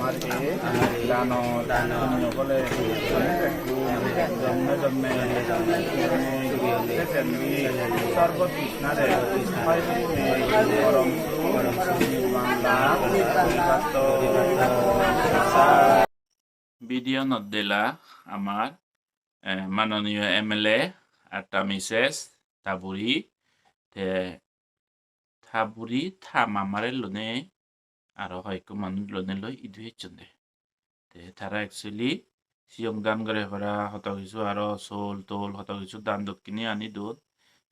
আমার দান পুণ্য বলে জন্মে জন্মে সর্বতৃষ্ণারে পরম ভিডিও নদ্দেলা আমার মাননীয় এমএলএ একটা মিসেস থাবুরি থাবুরি মামারে লোনে আরো হয়তো মানুষ লোনে লই ইদু হেচন্দে তারা একচুয়ালি সিয়ং দান করে ভরা হত কিছু আরো সোল টোল হত কিছু দান দক্ষিণে আনি দুধ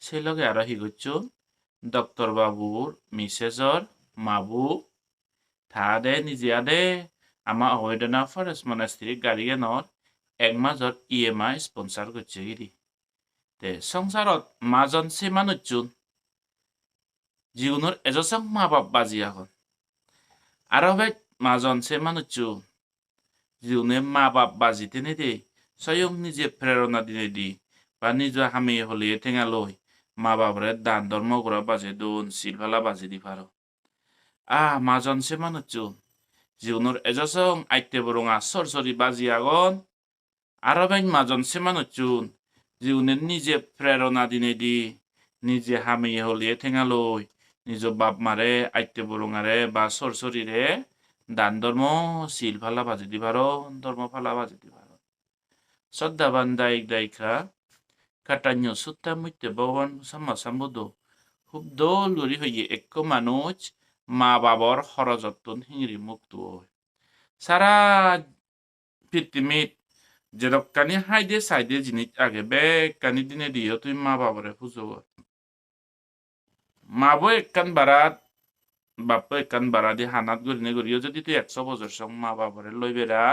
সেই লগে আরো হিগচ্ছ ডক্টর বাবুর মিসেসর মাবু থা দে নিজে আদে আমার অবৈধনা ফরেস্ট মনাস্ট্রি গাড়িয়ানৰ এক মাজৰ EMI স্পন্সার করছে গিরি তে সংসারত মাজন সে মানুষজন জীবনের এজসং মা বাপ বাজি এখন আর মাজন সে মানুষজন জীবনে মা বাপ বাজিতে নেদে স্বয়ং নিজে প্রেরণা দিনে দি বা নিজ হামি হলে ঠেঙা লই মা বাপরে দান ধর্ম করা বাজে দোন সিলভালা বাজি দি পারো মাজন সে মানুষজন জীবনের এজসং আইতে বরঙা সরসরি বাজি আগন আরো মাজন সে মানুষজন জীবনের নিজে প্রেরণা দিনে দি নিজে হামি হলে ঠেঙা লই নিজ বাপ মারে আইতে বরঙারে বা সরসরিরে দান ধর্ম শিল ফালা বাজি দি পারো ধর্ম ফালা বাজি দি পারো শ্রদ্ধাবান দায়িক দায়িকা কাটান্য সুত্তা মুইতে ভগবান সাম্মা সাম্বুদ্ধ খুব দোল গরি হইয়ে এক মানুষ মা বাবর হরজত্তুন হিংরি মুক্ত হয় সারা পৃথিবীত যেরককানি হাইদে সাইদে জিনিস আগে বেকানি দিনে দিও তুই মা বাবরে ফুজো মাবো একখান বারাত বাপ একখান বারা দিয়ে হানাত গরিনে গরিও যদি তুই 100 বছর সং মা বাবরে লই বেড়া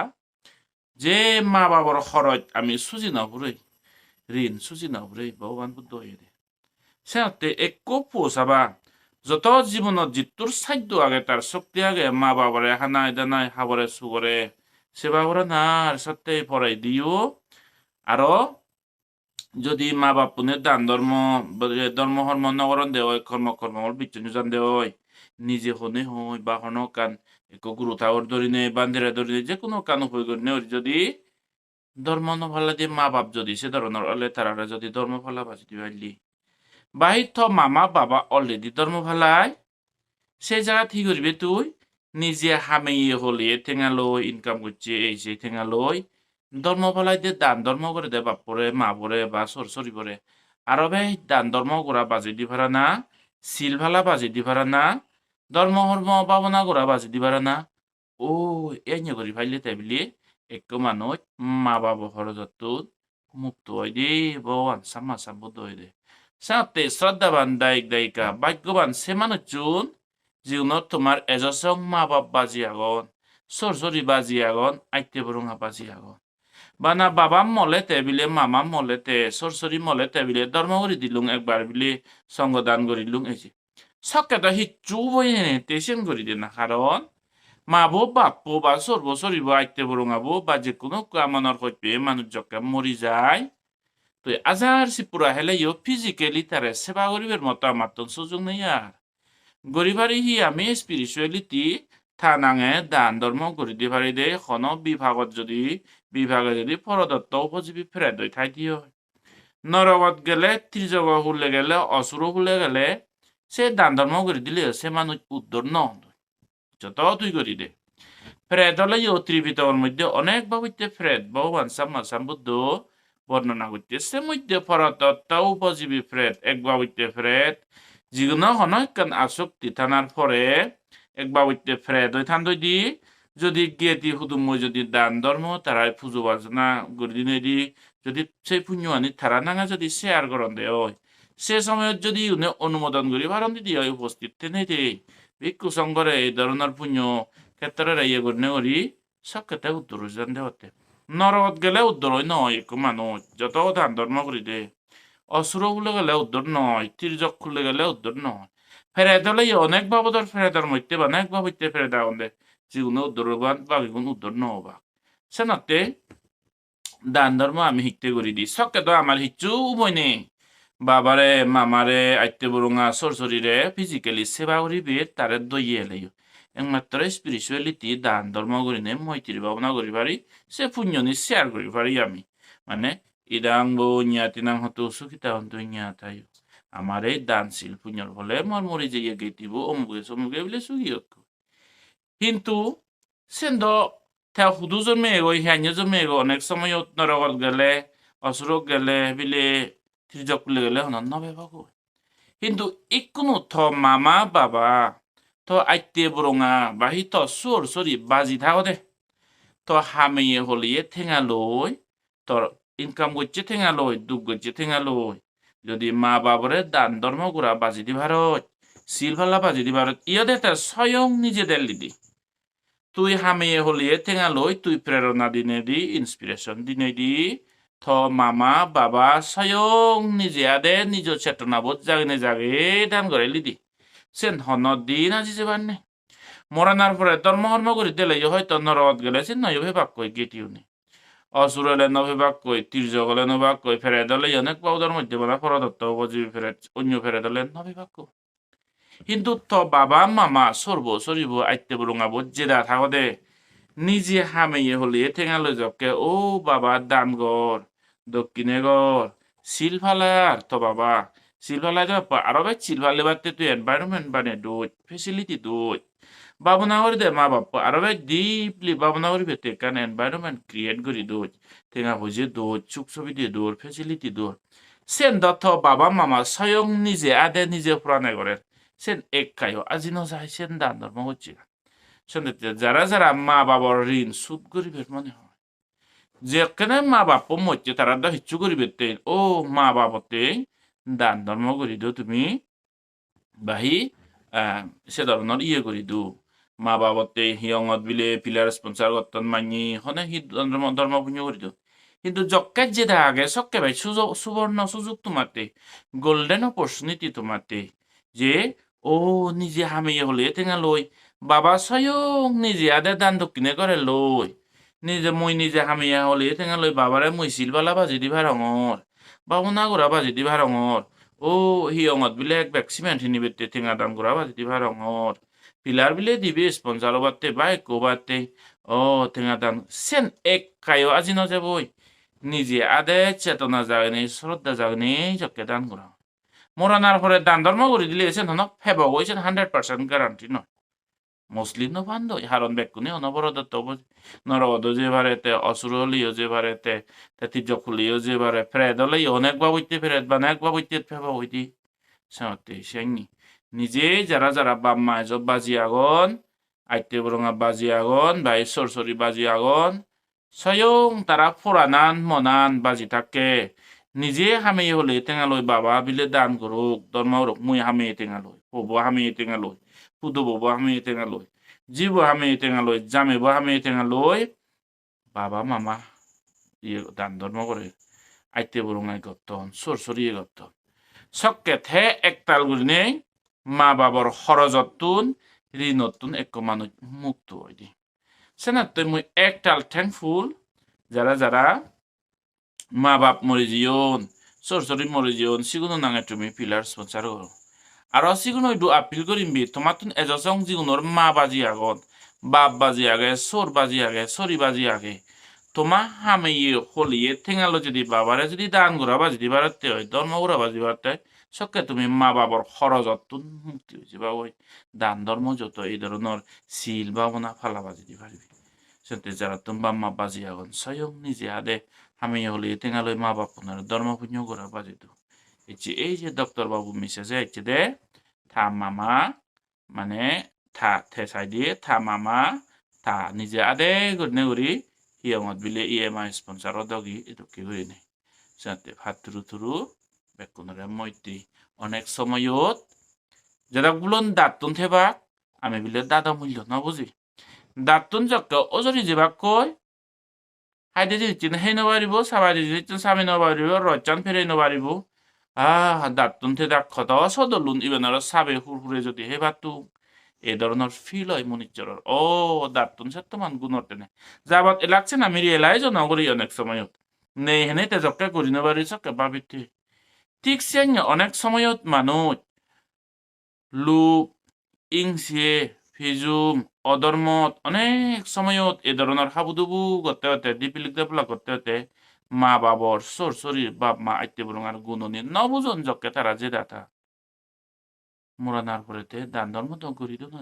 যে মা বাবর খরচ আমি সুজি নবুরই ঋণ সুজি নবুরই ভগবান বুদ্ধ হয়ে দে সেতে একো পোষাবা যত জীবনত যিটোর সাধ্য আগে তার শক্তি আগে মা বাবরে হানাই দানাই হাবরে সুগরে সেবা করে না সত্যি পড়াই দিও আরো যদি মা বাপুনে দান ধর্ম ধর্ম নগরণ দেওয় কর্ম বিচ্ছন্ন জান দেওয় নিজে হনে হই বা হন কান এক গুরু থাওর ধরিনে বান্ধিরা ধরিনে যে কোনো কান হই গনে যদি ধর্ম নফালা দিয়ে মা বাপ যদি সে ধরনের হলে তারা যদি ধর্ম ফালা বাজি দিবাইলি বাহির মামা বাবা অলরেডি ধর্ম ফালাই সে জায়গা ঠিক করবে তুই নিজে হামিয়ে হলে ঠেঙালই ইনকাম করছে এই সেই ঠেঙালই ধর্ম ফলাই দিয়ে দান ধর্ম করে দে বাপ পরে মা পরে বা সরসরি পরে আরো দান ধর্ম করা বাজি দি পারা না শিল ফালা বাজি দি পারা না ধর্ম হর্ম পাবনা করা বাজি দি পারা না ও এনে করি ফাইলে তাইবলি এক মানুষ মা বাবা হরজত্তুন মুক্ত হয় দে ভগবান সাম্মা সাম্বুদ্ধ হয়ে দে সাথে শ্রদ্ধাবান দায়িক দায়িকা ভাগ্যবান সে মানুষজন জীবনত তোমার এজসং মা বাপ বাজি আগন সরসরি বাজি আগন আইতে বরঙা বাজি আগন বানা বাবা মলেতে বিলে মামা মলেতে সরসরি মলেতে বিলে ধর্ম করি দিলুং একবার বিলে সঙ্গদান করিলুং এই সকেটা হিচু বইনে তেসেন করি দে না কারণ মাবো বাপ্পো বা সর্বসরিব আইতে বরঙাবো বা যে কোনো কামনার হইবে মানুষ যকে মরি যায় তো আজার সিপুরা হেলে ইও ফিজিক্যালি তারে সেবা করিবের মতো আমার তো সুযোগ নেই আর গরিবারি হি আমি স্পিরিচুয়ালিটি থানাঙে দান ধর্ম করি দি পারি দে খন বিভাগে যদি পরদত্ত উপজীবী ফেরাই দই ঠাই দিও নরকত গেলে ত্রিজগ হুলে গেলে অসুর হুলে গেলে সে দান ধর্ম করে দিলে সে মানুষ উদ্ধার ন যত তুই করি দে ফ্রেড হলে ইও ত্রিপিটকের মধ্যে অনেক ভাবিতে ফ্রেড ভগবান সাম্মা সাম্বুদ্ধ বর্ণনা করতে সে মধ্যে পরদত্ত উপজীবী ফ্রেড এক ভাবিতে ফ্রেড যিকোনো হনকান আসক্তি থানার পরে একবার উঠতে ফ্রেড হয়ে থান দি যদি গিয়েতি হুদুময় যদি দান ধর্ম তারা পুজো বাজনা গরিদিনে দি যদি সেই পুণ্য আনি তারা নাঙা যদি শেয়ার করন দে হয় সে সময়ত যদি অনুমোদন করি ভারণ দিদি হয় উপস্থিত নেই দে ভিক্ষু সংঘরে এই ধরনের পুণ্য ক্ষেত্রে ইয়ে করে করি সব ক্ষেত্রে উত্তর জান দেওয়াতে নরকত গেলে উত্তর হয় নয় একটু মানুষ যত দান ধর্ম করি দে অসুর খুলে গেলে উদ্ধার নয় তির্যক খুলে গেলে উদ্ধার নয় ফেরাইতে হলে অনেক বাবদর ফেরাইতার মধ্যে বা অনেক বাবুতে ফেরাইতে আনলে যেগুলো উদ্ধার বাকি কোনো উদ্ধার নহবা সেনাতে দান ধর্ম আমি শিখতে করি দিই সকে তো আমার হিচ্ছু বইনে বাবারে মামারে আইতে বরঙা সরসরিরে ফিজিক্যালি সেবা করিবে তারে দইয়ে এলাইও একমাত্র স্পিরিচুয়ালিটি দান ধর্ম করি নে মৈত্রী ভাবনা করি পারি সে পুণ্যনি শেয়ার করি পারি আমি মানে ইদাং বো ইয়া তিনাং হতো সুখিতা হতো ইয়া theiyo আমার এই দানশীল পুণ্যর ফলে মর মরি যে ইয়ে গেতিব অমুকে সমুকে বলে সুখী কিন্তু সেন্দ তা হুদু জন্মে এগো হিয়ান্য জন্মে এগো অনেক সময় নরগত গেলে অসুরক গেলে বিলে ত্রিজক গেলে হনন নবে ভাগো কিন্তু ইকুনো থ মামা বাবা তো আইতে বরঙা বাহি তো সুর সরি বাজি থাকো দে তো হামিয়ে হলিয়ে ঠেঙা লই তোর ইনকাম করছে ঠেঙা লই দুঃখ করছে ঠেঙা লই যদি মা বাবরে দান ধর্ম গুড়া বাজি দি ভারত সিলভালা বাজি দি ভারত ইয়দে তার স্বয়ং নিজে দেলি দি তুই হামিয়ে হলিয়ে ঠেঙা লই তুই প্রেরণা দিনে দি ইন্সপিরেশন দিনে দি থ মামা বাবা স্বয়ং নিজে আদে নিজ চেতনাবোধ জাগনে জাগে দান করে লিদি সেন হন দিন আজি যে বান্নে মরানার পরে ধর্ম কর্ম করি দিলে হয়তো নরদ গেলে সে নয় ভাগ কই গেটিও নি অসুর হলে নভিভাগ কই তীর্য গলে নভাগ কই ফেরে দলে অনেক পাউদার মধ্যে বলা ফরদত্ত বজি ফেরে অন্য ফেরে দলে নভিভাগ কো কিন্তু তো বাবা মামা সর্ব সরিব আইতে বরুঙাবো জেদা থাকো দে নিজে হামেয়ে হলিয়ে ঠেঙালে জকে ও বাবা দান গর দক্ষিণে গর সিলফালার তো বাবা সিলফালা আরো ভাই সিলফালে বাতে তুই এনভায়রনমেন্ট বানে দোজ ফেসিলিটি দোজ ভাবনা করি দে মা বাপ আরো ভাই ডিপলি ভাবনা করি বেতে কান এনভায়রনমেন্ট ক্রিয়েট করি দোজ ঠেঙা বুঝে দোজ সুখ ছবি দিয়ে দৌড় ফেসিলিটি দৌড় সেন দত্ত বাবা মামা স্বয়ং নিজে আদে নিজে প্রাণে করে সেন এক কায়ো আজি নজাই সেন দান ধর্ম হচ্ছে শুনতে যারা যারা মা বাবার ঋণ সুদ গরিবের মনে হয় যেখানে মা বাপ মধ্যে তারা দা হিচ্ছু গরিবের ও মা বাপতে দান ধর্ম করি দো তুমি বাহি সে ধরনের ইয়ে করি দো মা বাপতে হিয়ঙত বিলে পিলার স্পন্সার গতন মানি হনে হি ধর্ম পুণ্য করি দো কিন্তু জক্কার যেটা আগে সক্কে ভাই সুবর্ণ সুযোগ তোমাতে গোল্ডেন অপরচুনিটি তোমাতে যে ও নিজে হামিয়ে হলে টেঙা লই বাবা স্বয়ং নিজে আদে দান দক্ষিণে করে লই নিজে মই নিজে হামিয়া হলে টেঙা লই বাবারে মই সিলবালা বাজি দিবা রঙর বাবু না গোড়া বাজি দিবা রঙর ও হিয়ঙত বিলে এক ভ্যাক্সিমেন্ট হিনি বেতে টেঙা দান গোড়া বাজি দিবা রঙর পিলার বিলে দিবি স্পন্সার বাতে বাইক বাতে ও টেঙা দান সেন এক কায়ো আজি নজাবই নিজে আদে চেতনা জাগনে শ্রদ্ধা জাগনে চক্কে দান করা মরানার পরে দান ধর্ম করে দিলে এসে নন ফেব হয়েছেন 100% গ্যারান্টি নয় মুসলিম ন বান্ধ হারণ বেকুনি অনবরদত্ত নরবদ যে বারেতে অসুর হলিও যে বারেতে তির্য খুলিও যে বারে ফ্রেদ হলেই অনেক বাবইতে ফেরেদ বা অনেক বাবইতে ফেব হইতি সাথে সেঙ্গি নিজে যারা যারা বাপ মা এসব বাজি আগন আইতে বরঙা বাজি আগন বা সরসরি বাজি আগন স্বয়ং তারা ফোরানান মনান বাজি থাকে নিজে হামিয়ে হলে টেঙালই বাবা বিলে দান করুক ধর্ম রক মুই হামিয়ে টেঙালই হবো হামিয়ে টেঙালই পুদো ববো হামিয়ে টেঙালই জীব হামিয়ে টেঙালই জামেবো হামিয়ে টেঙালই বাবা মামা ইয়ে দান ধর্ম করে আইতে বরঙাই গতন সরসরি গতন সক্কে থে একতাল গুলিনে মা বাবার হরজত্তুন ঋণত্তুন এক মানুষ মুক্ত হই দি সেনাতে মুই একটাল থ্যাঙ্কফুল যারা যারা মা বাপ মরে জিয়ন সরসরি মরে জিয়ন সিগুনো নাঙে তুমি পিলার স্পন্সার করো আর সিগুনো দু আপিল করিমবি তোমার তুন এজসং জিগুনোর মা বাজি আগত বাপ বাজি আগে সর বাজি আগে সরি বাজি আগে তোমা হামিয়ে হলিয়ে ঠেঙালো যদি বাবারে যদি দান ঘোরা বাজি দিবারতে হয় ধর্ম ঘোরা বাজি বারতে সবকে তুমি মা বাবার খরচতুন মুক্তি হয়েছে বা ওই দান ধর্ম যত এই ধরনের শিল ভাবনা ফালা বাজি দি পারবি সেতে যারা তুমি মা বাজি আগন স্বয়ং নিজে আদে হামিয়ে হলিয়ে ঠেঙালো মা বাপ ধর্ম পুণ্য ঘোরা বাজি দো এই যে ডক্টর বাবু মিসেজে হচ্ছে দে থা মামা মানে থা থেসাই দিয়ে থা মামা থা নিজে আদে গড়নে গড়ি হিয়ঙত বিলে EMI স্পন্সার দগি এটুকি করি নেই যাতে ভাত থুরু থুরু বেকুনরে মৈত্রী অনেক সময়ত যেটা বলুন দাঁতুন থেবা আমি বিলে দাদা মূল্য না বুঝি দাঁতুন যক ওজরি যেবাক কয় হাইদে দিচ্ছেন সেই নবারিব সাবারি দিচ্ছেন স্বামী নবারিব রচান ফেরে নবারিব দাঁতুন থে দাক খত সদলুন ইবেন আর সাবে হুরহুরে যদি হে ভাতু এই ধরনের ফিল হয় মনিচরের ও দাঁতুন সত্যমান গুণর টেনে যাবাত লাগছে না মেরি এলাই নগরী অনেক সময়ত নেই হেনে তেজকে করি নবারি চকে ভাবিতে ঠিক সেন অনেক সময়ত মানুষ লোক ইংসিয়ে ফিজুম অধর্মত অনেক সময়ত এই ধরনের হাবুডুবু করতে হতে দিপিলিক দেপলা করতে হতে মা বাবর সর সরি বাপ মা আইতে বরং আর গুণনি নবজন জককে তারা যে দাতা মোরানার পরেতে দান ধর্ম তো করি তো না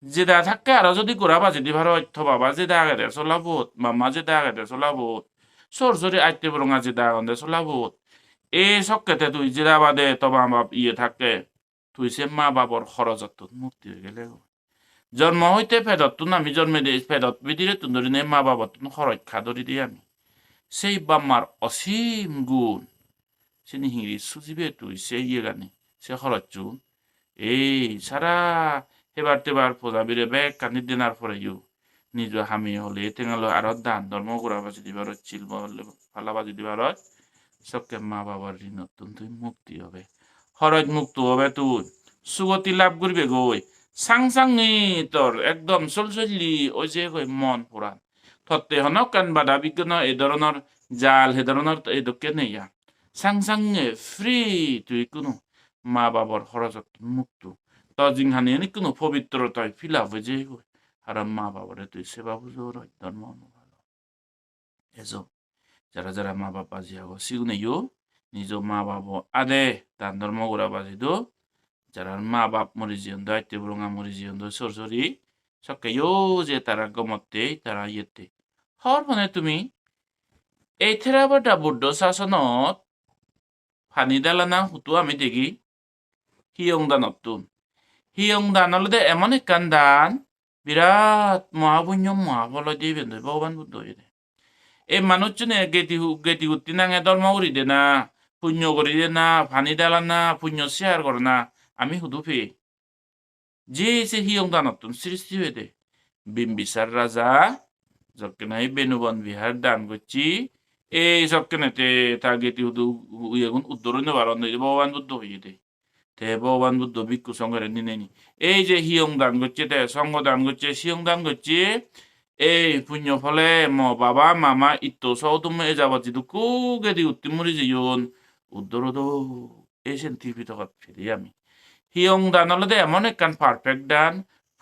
যে দা থাকে আরো যদি গোড়া বাজে দিবার অর্থ বাবা যে দা আগে চলাবত মামা যে দা আগে চলাবত সর সরি আইতে বরং যে দা গন্ধে চলাবত এই সক্কেতে তুই জিরা বাদে তবা বাপ ইয়ে থাকে তুই সে মা বাবর হরজত্তুন মুক্তি হয়ে গেলে জন্ম হইতে ফেদতুন আমি জন্মে দিয়ে ফেদত বিদিরে তুন ধরি নে মা বাবা তুন হরজ খা ধরি দিয়ে আমি সেই বাম্মার অসীম গুণ সে হিংরি সুজিবে তুই সে ইয়ে গানে সে হরজুন এই সারা হেবার তেবার ফোজাবিরে বেগ কানি দিনার পরে ইউ নিজ হামি হলে তেঙালো আর দান ধর্ম গোড়া বাজি দিবার চিলব হলে ফালা বাজি দিবার সবকে মা বাবার ঋণ তুই মুক্তি হবে হরজ মুক্ত হবে তুই সুগতি লাভ করবে গই সাং সাংনি তোর একদম চলচলি ওই যে কই মন পুরাণ থতে হনক কান বাদা বিজ্ঞান এই ধরনের জাল হে ধরনের এই দকে নেইয়া সাং সাংয়ে ফ্রি তুই কোনো মা বাবার হরজত মুক্ত তো জিংহানি এনে কোনো পবিত্রতায় ফিলা বুঝে গই আর মা বাবারে তুই সেবা বুঝো ধর্ম ভালো এসো যারা যারা মা বাবা জিয়াগো সিগুনে ইউ নিজ মা বাবা আদে তান ধর্ম গোড়া বাজিদো যারা মা বাপ মরি জিয়ন দায়িত্ব বুড়ঙা মরি জিয়ন সরসরি সবকে ইউ যে তারা গমতে তারা ইয়েতে হর মানে তুমি এই থেরাবাটা বুদ্ধ শাসনত ফানি দালানা হুতু আমি দেখি হিয়ং দানতুন হিয়ং দান হলে এমন একখান দান বিরাট মহাপুণ্য মহাফল দিয়ে বেঁধে ভগবান বুদ্ধ হয়ে এই মানুষজনে গেতি উত্তি নাঙে ধর্ম করি দে না পুণ্য করি দে না ফানি দালা না পুণ্য শেয়ার করে না আমি শুধু ফে যে সে হিয়ং দানতুন সৃষ্টি হয়ে দে বিম্বিসার রাজা যখন এই বেনুবন বিহার দান করছি এই সবকেনেতে তা গেতি উদুন উদ্ধরণ বারণ ভগবান বুদ্ধ হয়ে দে তে ভগবান বুদ্ধ ভিক্ষু সঙ্গে নিনেনি এই যে হিয়ং দান করছে তে সঙ্গ দান করছে সিয়ং দান করছে এই পুণ্য ফলে বাবা মামা ইত্তো সহ তুমি এ যাবা যদি কুগেদি উত্তি মরি যিন উদ্ধর এই সেন্তি ভিতর ফিরি আমি হিয়ং দান হলে এমন একখান পারফেক্ট দান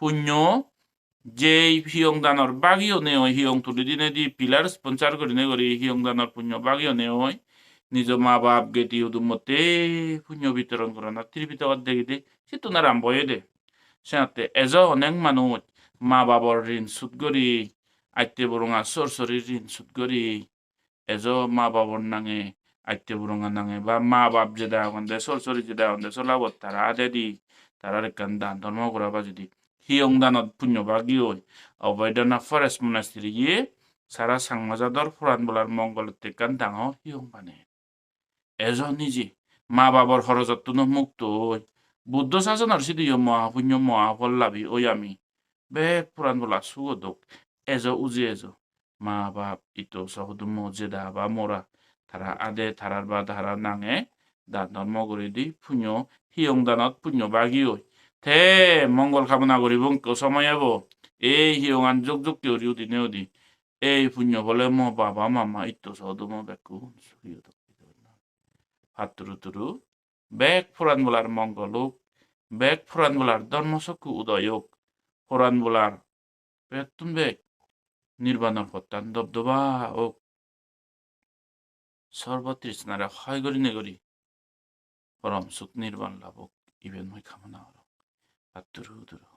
পুণ্য যে হিয়ং দানর বাগিও নে হিয়ং তুলি দিনে দি পিলার স্পন্সার করি নে করি হিয়ং দানর পুণ্য বাগিও নে নিজ মা বাপ গেতি উদুমতে পুণ্য বিতরণ করে না ত্রি ভিতর দেখি দে সে তো না রাম্বয়ে দে সেতে এজ অনেক মানুষ মা বাবার ঋণ সুদ করি আইতে বরঙা সরসরি ঋণ সুদ করি এজ মা বাবার নাঙে আইতে বরঙা নাঙে বা মা বাপ যে দেওয়া দে সরসরি যে দেওয়া দে চলাব তারা আদে দি তারা একখান দান ধর্ম করা বা যদি হিয়ং দানত পুণ্য বাগি হই অবৈধনা ফরেস্ট মনাস্ট্রি গিয়ে সারা সাংমাজাদর ফুরান বলার মঙ্গলের তেকান ডাঙর হিয়ং বানে এজ নিজে মা বাবার হরজত্তুন মুক্ত হই বুদ্ধ শাসনের সিদ্ধি মহাপুণ্য মহাফল লাভি ওই আমি বেগ পুরাণ বলা সুগদক এজ উজি এজ মা বাপ ইতো সহদুম জেদা বা মোরা তারা আদে তারার বা তারা নাঙে দান ধর্ম করে দি পুণ্য হিয়ং দানত পুণ্য বাগি হই থে মঙ্গল কামনা করিব সময় হব এই হিয়ঙান যোগ যোগ কেউরিও দিনেও দি এই পুণ্য বলে মো বাবা মামা ইতো সহদুম বেকু হাতুরুতুরু বেগ ফুরান বলার মঙ্গল হোক বেগ ফুরান বলার ধর্মচক্ষু উদয় হোক ফুরান বলার বেতুন বেগ নির্বাণর পত্তান দবদবা হোক সর্বতৃষ্ণারে হয় গরি নেগরি পরম সুখ নির্বাণ লাভ হোক ইভেন মই কামনা হল হাতুরুতুরু